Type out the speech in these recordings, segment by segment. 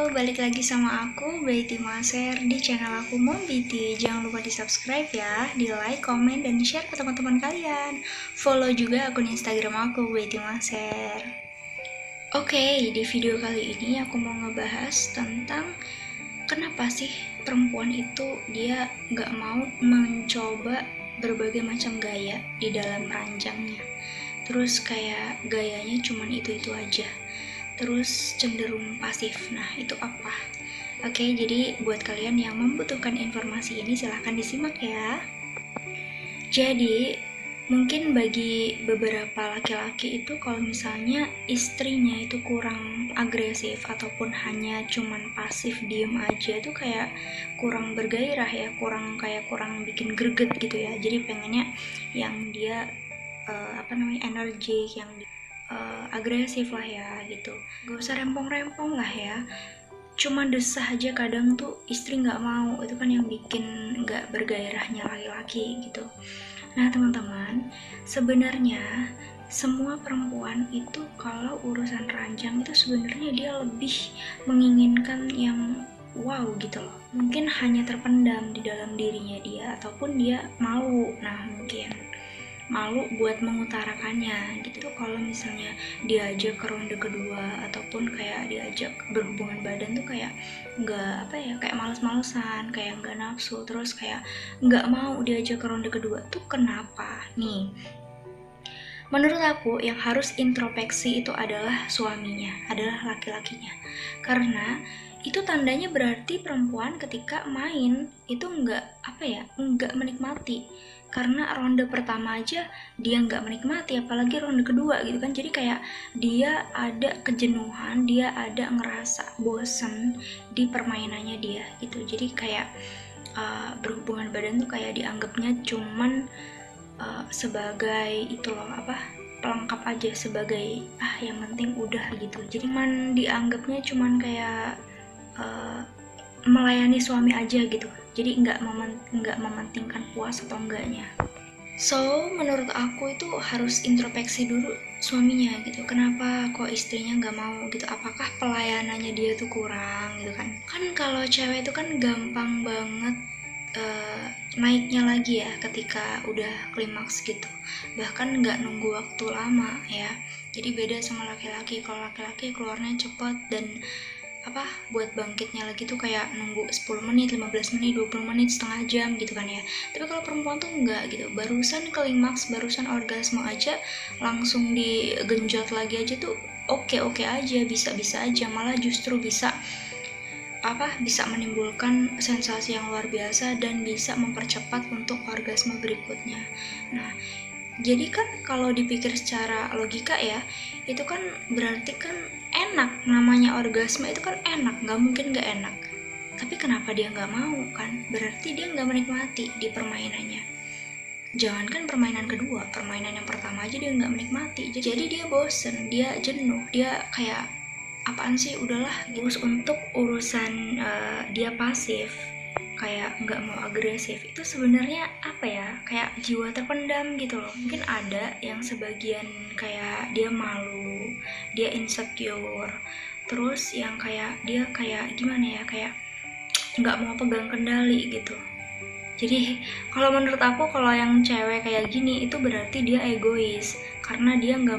balik lagi sama aku, Betty Maser, di channel aku Mombiti. Jangan lupa di subscribe ya, di like, komen, dan share ke teman-teman kalian. Follow juga akun Instagram aku, Betty Maser. Oke, di video kali ini aku mau ngebahas tentang kenapa sih perempuan itu dia nggak mau mencoba berbagai macam gaya di dalam ranjangnya. Terus kayak gayanya cuman itu-itu aja. Terus cenderung pasif. Nah, itu apa? Oke, jadi buat kalian yang membutuhkan informasi ini silahkan disimak ya. Jadi, mungkin bagi beberapa laki-laki itu kalau misalnya istrinya itu kurang agresif ataupun hanya cuman pasif diem aja tuh kayak kurang bergairah ya, kurang bikin greget gitu ya. Jadi pengennya yang dia energik, yang agresif lah ya gitu. Gak usah rempong-rempong lah ya, cuma desah aja kadang tuh istri nggak mau, itu kan yang bikin nggak bergairahnya laki-laki gitu. Nah teman-teman, sebenarnya semua perempuan itu kalau urusan ranjang itu sebenarnya dia lebih menginginkan yang wow gitu loh. Mungkin hanya terpendam di dalam dirinya dia, ataupun dia malu. Nah mungkin malu buat mengutarakannya gitu. Kalau misalnya diajak ke ronde kedua ataupun kayak diajak berhubungan badan tuh kayak nggak kayak males-malesan, kayak nggak nafsu, terus kayak nggak mau diajak ke ronde kedua tuh kenapa nih? Menurut aku yang harus introspeksi itu adalah suaminya, adalah laki-lakinya. Karena itu tandanya berarti perempuan ketika main itu nggak menikmati. Karena ronde pertama aja dia nggak menikmati, apalagi ronde kedua gitu kan. Jadi kayak dia ada kejenuhan, dia ada ngerasa bosen di permainannya dia gitu. Jadi kayak berhubungan badan tuh kayak dianggapnya cuman sebagai itu loh pelengkap aja, sebagai yang penting udah gitu. Jadi dianggapnya cuman kayak melayani suami aja gitu. Jadi nggak mementingkan puas atau enggaknya. So menurut aku itu harus introspeksi dulu suaminya gitu. Kenapa kok istrinya nggak mau gitu? Apakah pelayanannya dia tuh kurang gitu kan? Kan kalau cewek itu kan gampang banget naiknya lagi ya ketika udah klimaks gitu, bahkan nggak nunggu waktu lama ya. Jadi beda sama laki-laki. Kalau laki-laki keluarnya cepet dan buat bangkitnya lagi tuh kayak nunggu 10 menit, 15 menit, 20 menit, setengah jam gitu kan ya. Tapi kalau perempuan tuh enggak gitu, barusan klimaks, barusan orgasme aja langsung digenjot lagi aja tuh oke aja, bisa aja, malah justru bisa menimbulkan sensasi yang luar biasa dan bisa mempercepat untuk orgasme berikutnya. Nah, jadi kan kalau dipikir secara logika ya, itu kan berarti kan enak, namanya orgasme itu kan enak, nggak mungkin nggak enak. Tapi kenapa dia nggak mau kan? Berarti dia nggak menikmati di permainannya. Jangankan permainan kedua, permainan yang pertama aja dia nggak menikmati. Jadi dia bosen, dia jenuh, dia kayak apaan sih, udahlah. Terus untuk urusan dia pasif, kayak nggak mau agresif, itu sebenarnya kayak jiwa terpendam gitu loh. Mungkin ada yang sebagian kayak dia malu, dia insecure, terus yang kayak dia kayak gimana ya, kayak nggak mau pegang kendali gitu. Jadi kalau menurut aku, kalau yang cewek kayak gini itu berarti dia egois, karena dia nggak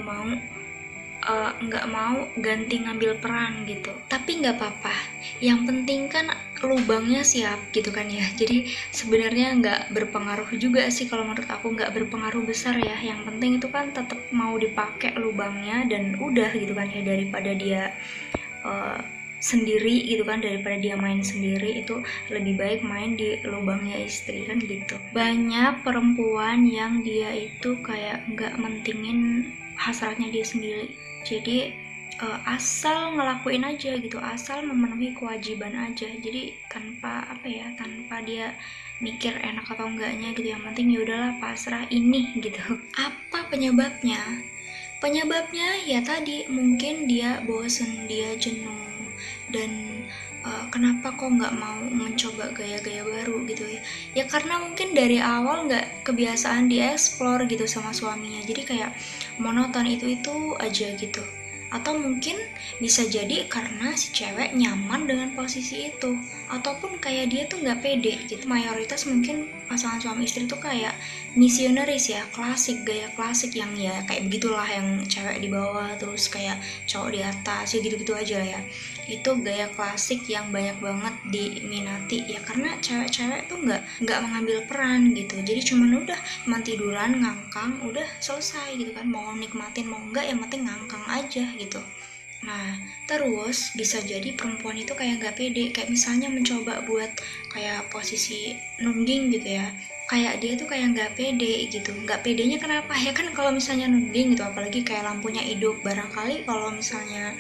mau ganti ngambil peran gitu. Tapi nggak apa-apa, yang penting kan lubangnya siap gitu kan ya. Jadi sebenarnya nggak berpengaruh juga sih, kalau menurut aku nggak berpengaruh besar ya. Yang penting itu kan tetap mau dipakai lubangnya dan udah gitu kan ya, daripada dia sendiri gitu kan, daripada dia main sendiri, itu lebih baik main di lubangnya istri kan gitu. Banyak perempuan yang dia itu kayak nggak mentingin hasratnya dia sendiri. Jadi asal ngelakuin aja gitu, asal memenuhi kewajiban aja. Jadi tanpa dia mikir enak atau enggaknya gitu. Yang penting ya udahlah, pasrah ini gitu. Apa penyebabnya? Penyebabnya ya tadi, mungkin dia bosen, dia jenuh, dan kenapa kok nggak mau mencoba gaya-gaya baru gitu ya. Ya karena mungkin dari awal nggak kebiasaan dieksplor gitu sama suaminya, jadi kayak monoton itu aja gitu. Atau mungkin bisa jadi karena si cewek nyaman dengan posisi itu, ataupun kayak dia tuh nggak pede gitu. Mayoritas mungkin pasangan suami istri tuh kayak misionaris ya, klasik, gaya klasik yang ya kayak begitulah, yang cewek di bawah terus kayak cowok di atas ya, gitu-gitu aja ya. Itu gaya klasik yang banyak banget diminati ya, karena cewek-cewek tuh nggak mengambil peran gitu. Jadi cuman udah tiduran ngangkang udah selesai gitu kan, mau nikmatin mau enggak yang penting ngangkang aja gitu. Nah, terus bisa jadi perempuan itu kayak nggak pede, kayak misalnya mencoba buat kayak posisi nungging gitu ya, kayak dia tuh kayak nggak pede gitu. Nggak pedenya kenapa ya, kan kalau misalnya nungging gitu, apalagi kayak lampunya hidup, barangkali kalau misalnya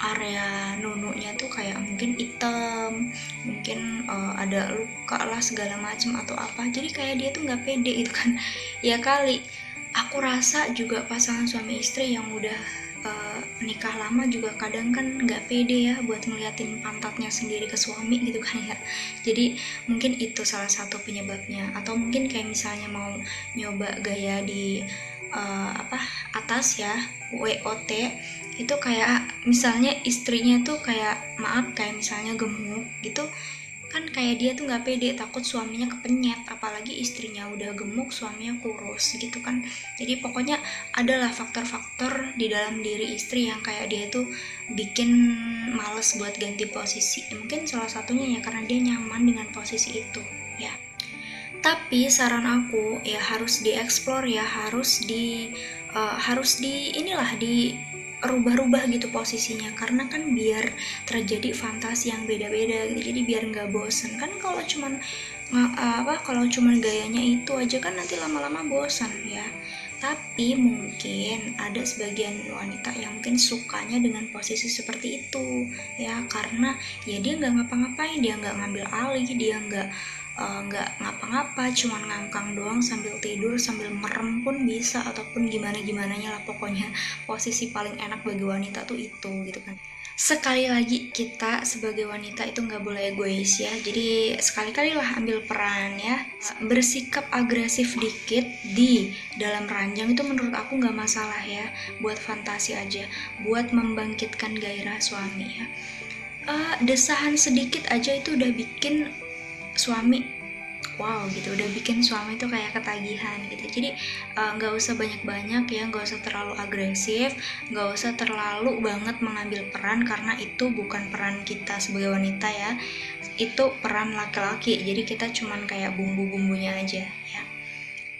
area nununya tuh kayak mungkin hitam, mungkin ada luka lah segala macem atau apa, jadi kayak dia tuh nggak pede gitu kan. Ya kali, aku rasa juga pasangan suami istri yang udah nikah lama juga kadang kan nggak pede ya buat ngeliatin pantatnya sendiri ke suami gitu kan ya. Jadi mungkin itu salah satu penyebabnya. Atau mungkin kayak misalnya mau nyoba gaya di atas ya, WOT, itu kayak misalnya istrinya tuh kayak maaf kayak misalnya gemuk gitu kan, kayak dia tuh nggak pede, takut suaminya kepenyet, apalagi istrinya udah gemuk suaminya kurus gitu kan. Jadi pokoknya adalah faktor-faktor di dalam diri istri yang kayak dia tuh bikin males buat ganti posisi. Mungkin salah satunya ya karena dia nyaman dengan posisi itu ya. Tapi saran aku ya harus dieksplor ya, harus di inilah di rubah-rubah gitu posisinya, karena kan biar terjadi fantasi yang beda-beda gitu. Jadi biar nggak bosen kan, kalau cuman gayanya itu aja kan nanti lama-lama bosan ya. Tapi mungkin ada sebagian wanita yang mungkin sukanya dengan posisi seperti itu ya, karena ya dia nggak ngapa-ngapain, dia nggak ngambil alih, dia nggak ngapa-ngapa, cuman ngangkang doang sambil tidur, sambil merem pun bisa, ataupun gimana-gimananya lah. Pokoknya posisi paling enak bagi wanita tuh itu gitu kan. Sekali lagi, kita sebagai wanita itu nggak boleh egois ya, jadi sekali-kali lah ambil peran ya. Bersikap agresif dikit di dalam ranjang itu menurut aku nggak masalah ya, buat fantasi aja, buat membangkitkan gairah suami ya. Desahan sedikit aja itu udah bikin suami wow gitu, udah bikin suami tuh kayak ketagihan gitu. Jadi nggak usah banyak-banyak ya, nggak usah terlalu agresif, nggak usah terlalu banget mengambil peran, karena itu bukan peran kita sebagai wanita ya, itu peran laki-laki, jadi kita cuman kayak bumbu-bumbunya aja ya.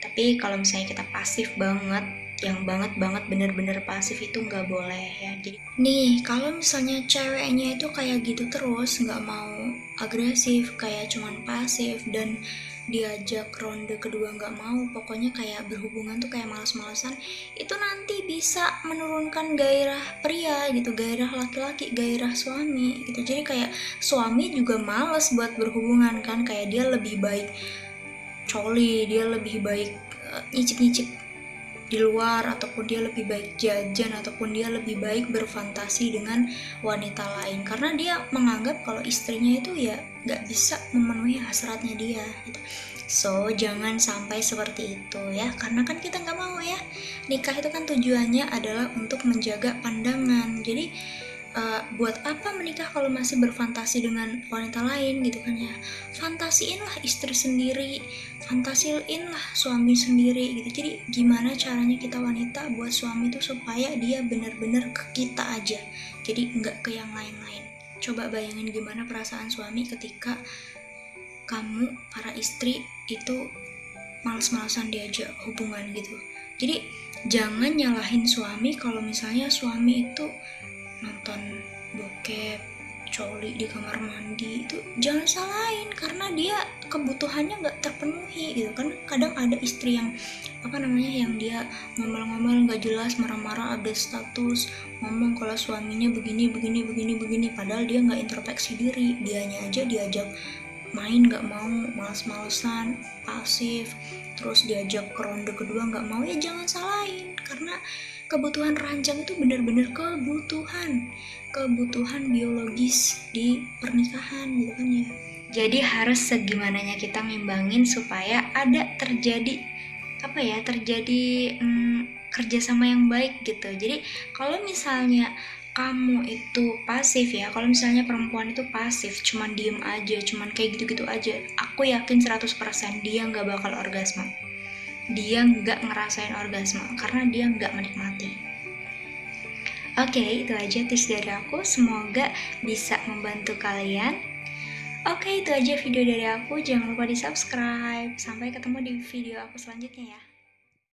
Tapi kalau misalnya kita pasif banget, yang banget bener-bener pasif, itu nggak boleh ya. Jadi nih kalau misalnya ceweknya itu kayak gitu terus, nggak mau agresif, kayak cuman pasif, dan diajak ronde kedua nggak mau, pokoknya kayak berhubungan tuh kayak malas-malasan, itu nanti bisa menurunkan gairah pria gitu, gairah laki-laki, gairah suami gitu. Jadi kayak suami juga males buat berhubungan kan, kayak dia lebih baik coli, dia lebih baik nyicip-nyicip di luar, ataupun dia lebih baik jajan, ataupun dia lebih baik berfantasi dengan wanita lain, karena dia menganggap kalau istrinya itu ya gak bisa memenuhi hasratnya dia gitu. So jangan sampai seperti itu ya, karena kan kita gak mau ya, nikah itu kan tujuannya adalah untuk menjaga pandangan. Jadi buat apa menikah kalau masih berfantasi dengan wanita lain gitu kan ya. Fantasiinlah istri sendiri, fantasiinlah suami sendiri gitu. Jadi gimana caranya kita wanita buat suami itu supaya dia benar-benar ke kita aja, jadi nggak ke yang lain-lain. Coba bayangin gimana perasaan suami ketika kamu para istri itu males-malesan diajak hubungan gitu. Jadi jangan nyalahin suami kalau misalnya suami itu nonton bokep, coli di kamar mandi, itu jangan salahin karena dia kebutuhannya nggak terpenuhi gitu kan. Kadang ada istri yang yang dia ngomel-ngomel nggak jelas, marah-marah, update status, ngomong kalau suaminya begini, padahal dia nggak introspeksi diri, dianya aja diajak main nggak mau, males-malesan, pasif, terus diajak ke ronde kedua nggak mau. Ya jangan salahin, karena kebutuhan ranjang itu benar-benar kebutuhan biologis di pernikahan gitu kan ya. Jadi harus segimananya kita ngimbangin supaya ada terjadi kerjasama yang baik gitu. Jadi kalau misalnya kamu itu pasif ya, kalau misalnya perempuan itu pasif, cuman diem aja, cuman kayak gitu-gitu aja, aku yakin 100% dia nggak bakal orgasme. Dia nggak ngerasain orgasme karena dia nggak menikmati. Oke, itu aja tips dari aku. Semoga bisa membantu kalian. Oke, itu aja video dari aku. Jangan lupa di subscribe. Sampai ketemu di video aku selanjutnya ya.